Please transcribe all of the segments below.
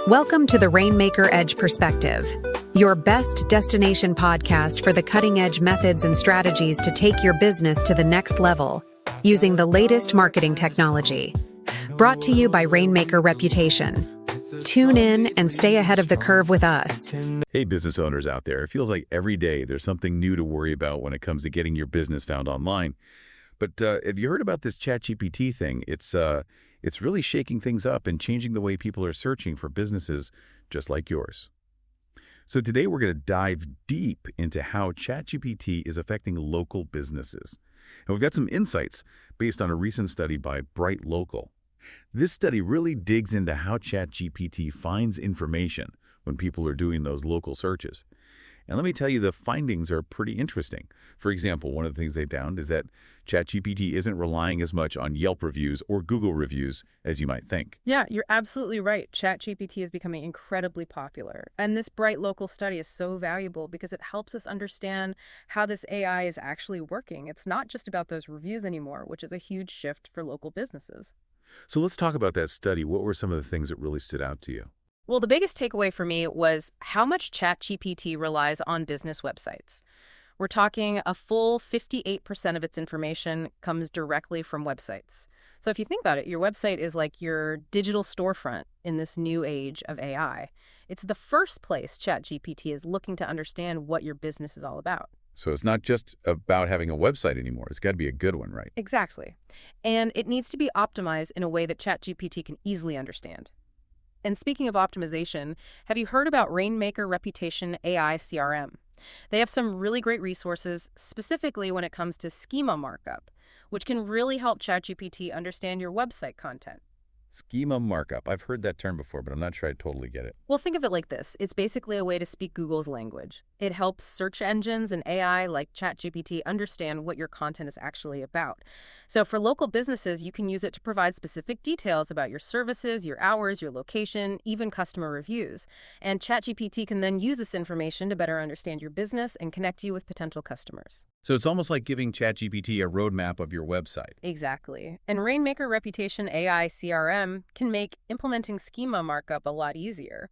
Welcome to the Rainmaker Edge Perspective, your best destination podcast for the cutting-edge methods and strategies to take your business to the next level using the latest marketing technology. Brought to you by Rainmaker Reputation. Tune in and stay ahead of the curve with us. Hey, business owners out there. It feels like every day there's something new to worry about when it comes to getting your business found online. But have you heard about this ChatGPT thing? It's really shaking things up and changing the way people are searching for businesses just like yours. So today we're going to dive deep into how ChatGPT is affecting local businesses. And we've got some insights based on a recent study by Bright Local. This study really digs into how ChatGPT finds information when people are doing those local searches. And let me tell you, the findings are pretty interesting. For example, one of the things they found is that ChatGPT isn't relying as much on Yelp reviews or Google reviews as you might think. Yeah, you're absolutely right. ChatGPT is becoming incredibly popular. And this Bright Local study is so valuable because it helps us understand how this AI is actually working. It's not just about those reviews anymore, which is a huge shift for local businesses. So let's talk about that study. What were some of the things that really stood out to you? Well, the biggest takeaway for me was how much ChatGPT relies on business websites. We're talking a full 58% of its information comes directly from websites. So if you think about it, your website is like your digital storefront in this new age of AI. It's the first place ChatGPT is looking to understand what your business is all about. So it's not just about having a website anymore. It's got to be a good one, right? Exactly. And it needs to be optimized in a way that ChatGPT can easily understand. And speaking of optimization, have you heard about Rainmaker Reputation AI CRM? They have some really great resources, specifically when it comes to schema markup, which can really help ChatGPT understand your website content. Schema markup. I've heard that term before, but I'm not sure I totally get it. Well, think of it like this. It's basically a way to speak Google's language. It helps search engines and AI like ChatGPT understand what your content is actually about. So for local businesses, you can use it to provide specific details about your services, your hours, your location, even customer reviews. And ChatGPT can then use this information to better understand your business and connect you with potential customers. So it's almost like giving ChatGPT a roadmap of your website. Exactly. And Rainmaker Reputation AI CRM can make implementing schema markup a lot easier.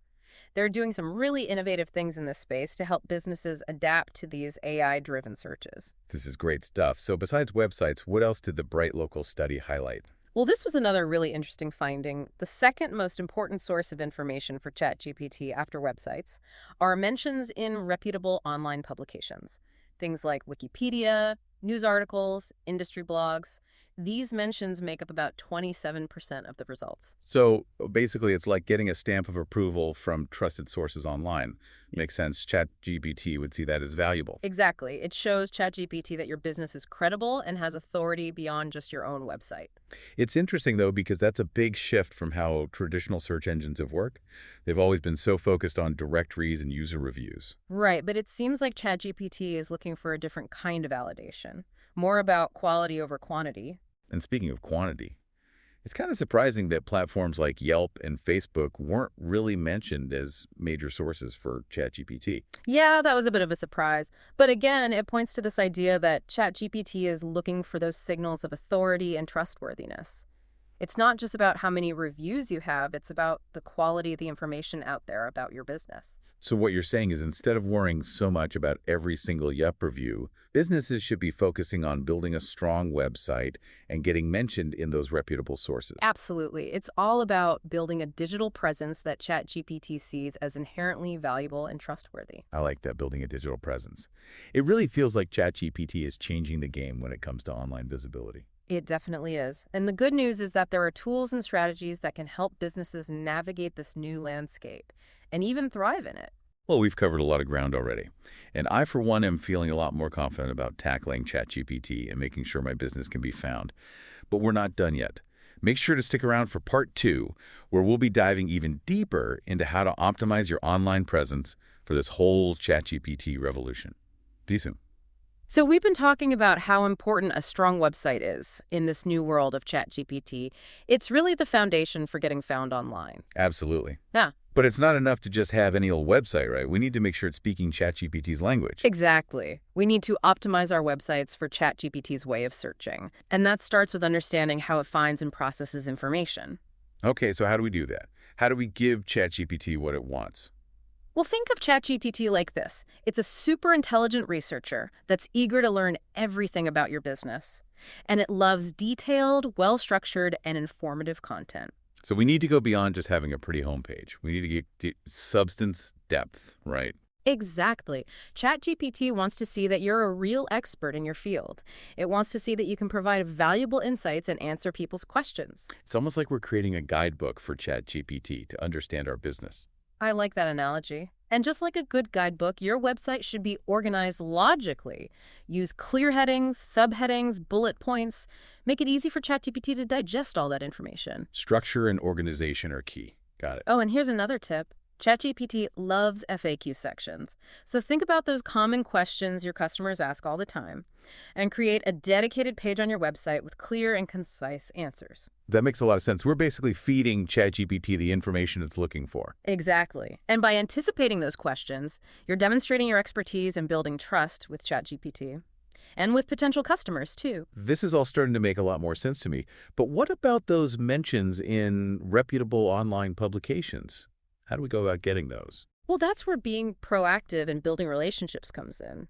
They're doing some really innovative things in this space to help businesses adapt to these AI-driven searches. This is great stuff. So besides websites, what else did the Bright Local study highlight? Well, this was another really interesting finding. The second most important source of information for ChatGPT after websites are mentions in reputable online publications. Things like Wikipedia, news articles, industry blogs. These mentions make up about 27% of the results. So basically, it's like getting a stamp of approval from trusted sources online. Makes sense. ChatGPT would see that as valuable. Exactly. It shows ChatGPT that your business is credible and has authority beyond just your own website. It's interesting, though, because that's a big shift from how traditional search engines have worked. They've always been so focused on directories and user reviews. Right, but it seems like ChatGPT is looking for a different kind of validation, more about quality over quantity. And speaking of quantity, it's kind of surprising that platforms like Yelp and Facebook weren't really mentioned as major sources for ChatGPT. Yeah, that was a bit of a surprise. But again, it points to this idea that ChatGPT is looking for those signals of authority and trustworthiness. It's not just about how many reviews you have, it's about the quality of the information out there about your business. So what you're saying is instead of worrying so much about every single Yelp review, businesses should be focusing on building a strong website and getting mentioned in those reputable sources. Absolutely. It's all about building a digital presence that ChatGPT sees as inherently valuable and trustworthy. I like that, building a digital presence. It really feels like ChatGPT is changing the game when it comes to online visibility. It definitely is. And the good news is that there are tools and strategies that can help businesses navigate this new landscape and even thrive in it. Well, we've covered a lot of ground already. And I, for one, am feeling a lot more confident about tackling ChatGPT and making sure my business can be found. But we're not done yet. Make sure to stick around for part 2, where we'll be diving even deeper into how to optimize your online presence for this whole ChatGPT revolution. See you soon. So we've been talking about how important a strong website is in this new world of ChatGPT. It's really the foundation for getting found online. Absolutely. Yeah. But it's not enough to just have any old website, right? We need to make sure it's speaking ChatGPT's language. Exactly. We need to optimize our websites for ChatGPT's way of searching. And that starts with understanding how it finds and processes information. Okay, so how do we do that? How do we give ChatGPT what it wants? Well, think of ChatGPT like this. It's a super intelligent researcher that's eager to learn everything about your business. And it loves detailed, well-structured, and informative content. So we need to go beyond just having a pretty homepage. We need to get substance, depth, right? Exactly. ChatGPT wants to see that you're a real expert in your field. It wants to see that you can provide valuable insights and answer people's questions. It's almost like we're creating a guidebook for ChatGPT to understand our business. I like that analogy. And just like a good guidebook, your website should be organized logically. Use clear headings, subheadings, bullet points. Make it easy for ChatGPT to digest all that information. Structure and organization are key. Got it. Oh, and here's another tip. ChatGPT loves FAQ sections. So think about those common questions your customers ask all the time and create a dedicated page on your website with clear and concise answers. That makes a lot of sense. We're basically feeding ChatGPT the information it's looking for. Exactly. And by anticipating those questions, you're demonstrating your expertise and building trust with ChatGPT. And with potential customers, too. This is all starting to make a lot more sense to me. But what about those mentions in reputable online publications? How do we go about getting those? Well, that's where being proactive and building relationships comes in.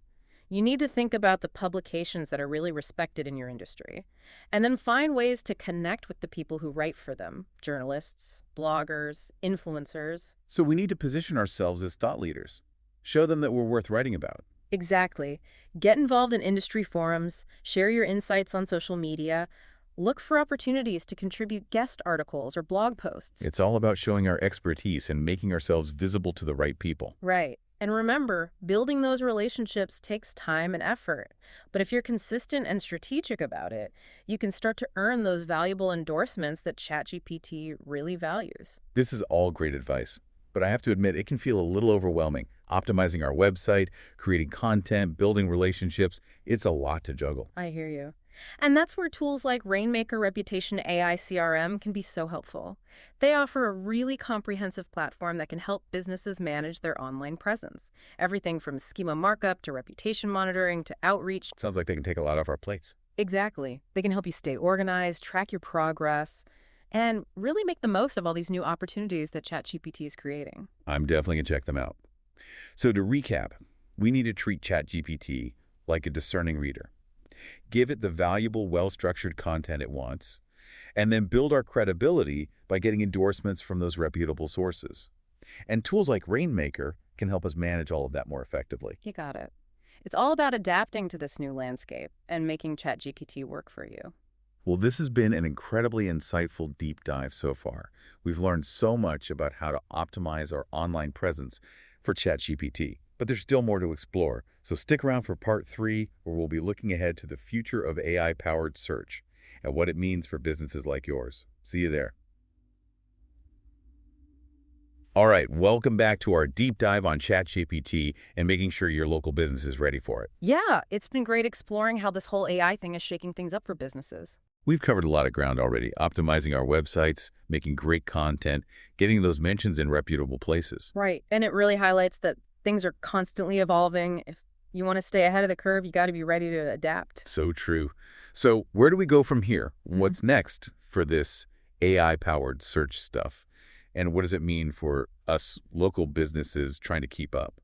You need to think about the publications that are really respected in your industry, and then find ways to connect with the people who write for them, journalists, bloggers, influencers. So we need to position ourselves as thought leaders. Show them that we're worth writing about. Exactly. Get involved in industry forums, share your insights on social media, look for opportunities to contribute guest articles or blog posts. It's all about showing our expertise and making ourselves visible to the right people. Right. And remember, building those relationships takes time and effort. But if you're consistent and strategic about it, you can start to earn those valuable endorsements that ChatGPT really values. This is all great advice, but I have to admit it can feel a little overwhelming. Optimizing our website, creating content, building relationships, it's a lot to juggle. I hear you. And that's where tools like Rainmaker Reputation AI CRM can be so helpful. They offer a really comprehensive platform that can help businesses manage their online presence. Everything from schema markup to reputation monitoring to outreach. Sounds like they can take a lot off our plates. Exactly. They can help you stay organized, track your progress, and really make the most of all these new opportunities that ChatGPT is creating. I'm definitely going to check them out. So to recap, we need to treat ChatGPT like a discerning reader. Give it the valuable, well-structured content it wants, and then build our credibility by getting endorsements from those reputable sources. And tools like Rainmaker can help us manage all of that more effectively. You got it. It's all about adapting to this new landscape and making ChatGPT work for you. Well, this has been an incredibly insightful deep dive so far. We've learned so much about how to optimize our online presence for ChatGPT. But there's still more to explore, so stick around for part 3, where we'll be looking ahead to the future of AI-powered search and what it means for businesses like yours. See you there. All right, welcome back to our deep dive on ChatGPT and making sure your local business is ready for it. Yeah, it's been great exploring how this whole AI thing is shaking things up for businesses. We've covered a lot of ground already, optimizing our websites, making great content, getting those mentions in reputable places. Right, and it really highlights that things are constantly evolving. If you want to stay ahead of the curve, you got to be ready to adapt. So true. So where do we go from here? What's next for this AI-powered search stuff? And what does it mean for us local businesses trying to keep up?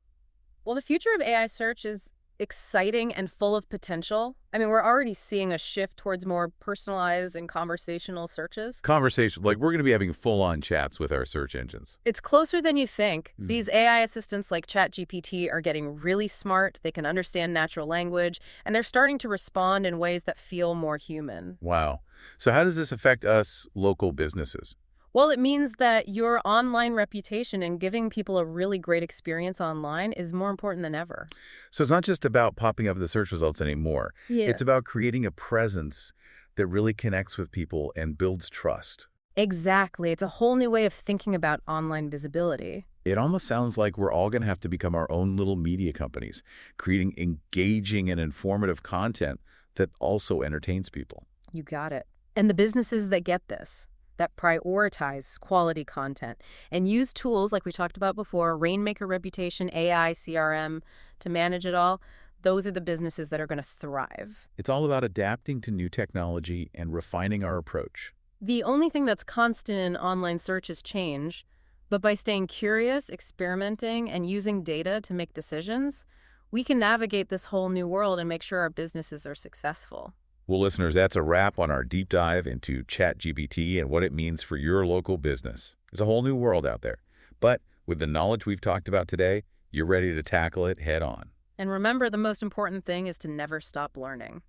Well, the future of AI search is exciting and full of potential. I mean, we're already seeing a shift towards more personalized and conversational searches. Conversation, like we're going to be having full-on chats with our search engines. It's closer than you think. These AI assistants like ChatGPT are getting really smart. They can understand natural language, and they're starting to respond in ways that feel more human. Wow. So how does this affect us local businesses? Well, it means that your online reputation and giving people a really great experience online is more important than ever. So it's not just about popping up in the search results anymore. Yeah. It's about creating a presence that really connects with people and builds trust. Exactly. It's a whole new way of thinking about online visibility. It almost sounds like we're all going to have to become our own little media companies, creating engaging and informative content that also entertains people. You got it. And the businesses that get this, that prioritize quality content and use tools like we talked about before, Rainmaker Reputation, AI, CRM, to manage it all, those are the businesses that are going to thrive. It's all about adapting to new technology and refining our approach. The only thing that's constant in online search is change, but by staying curious, experimenting, and using data to make decisions, we can navigate this whole new world and make sure our businesses are successful. Well, listeners, that's a wrap on our deep dive into ChatGPT and what it means for your local business. It's a whole new world out there. But with the knowledge we've talked about today, you're ready to tackle it head on. And remember, the most important thing is to never stop learning.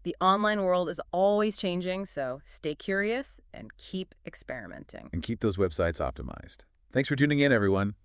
The online world is always changing, so stay curious and keep experimenting. And keep those websites optimized. Thanks for tuning in, everyone.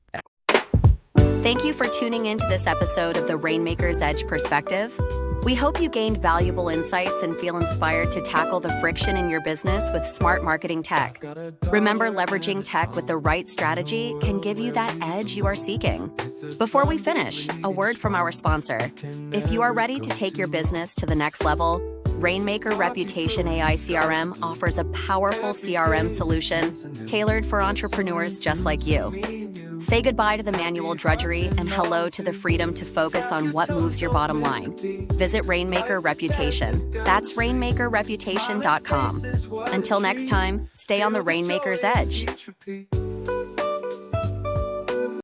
Thank you for tuning into this episode of the Rainmaker's Edge Perspective. We hope you gained valuable insights and feel inspired to tackle the friction in your business with smart marketing tech. Remember, leveraging tech with the right strategy can give you that edge you are seeking. Before we finish, a word from our sponsor. If you are ready to take your business to the next level, Rainmaker Reputation AI CRM offers a powerful CRM solution tailored for entrepreneurs just like you. Say goodbye to the manual drudgery and hello to the freedom to focus on what moves your bottom line. Visit Rainmaker Reputation. That's rainmakerreputation.com. Until next time, stay on the Rainmaker's Edge.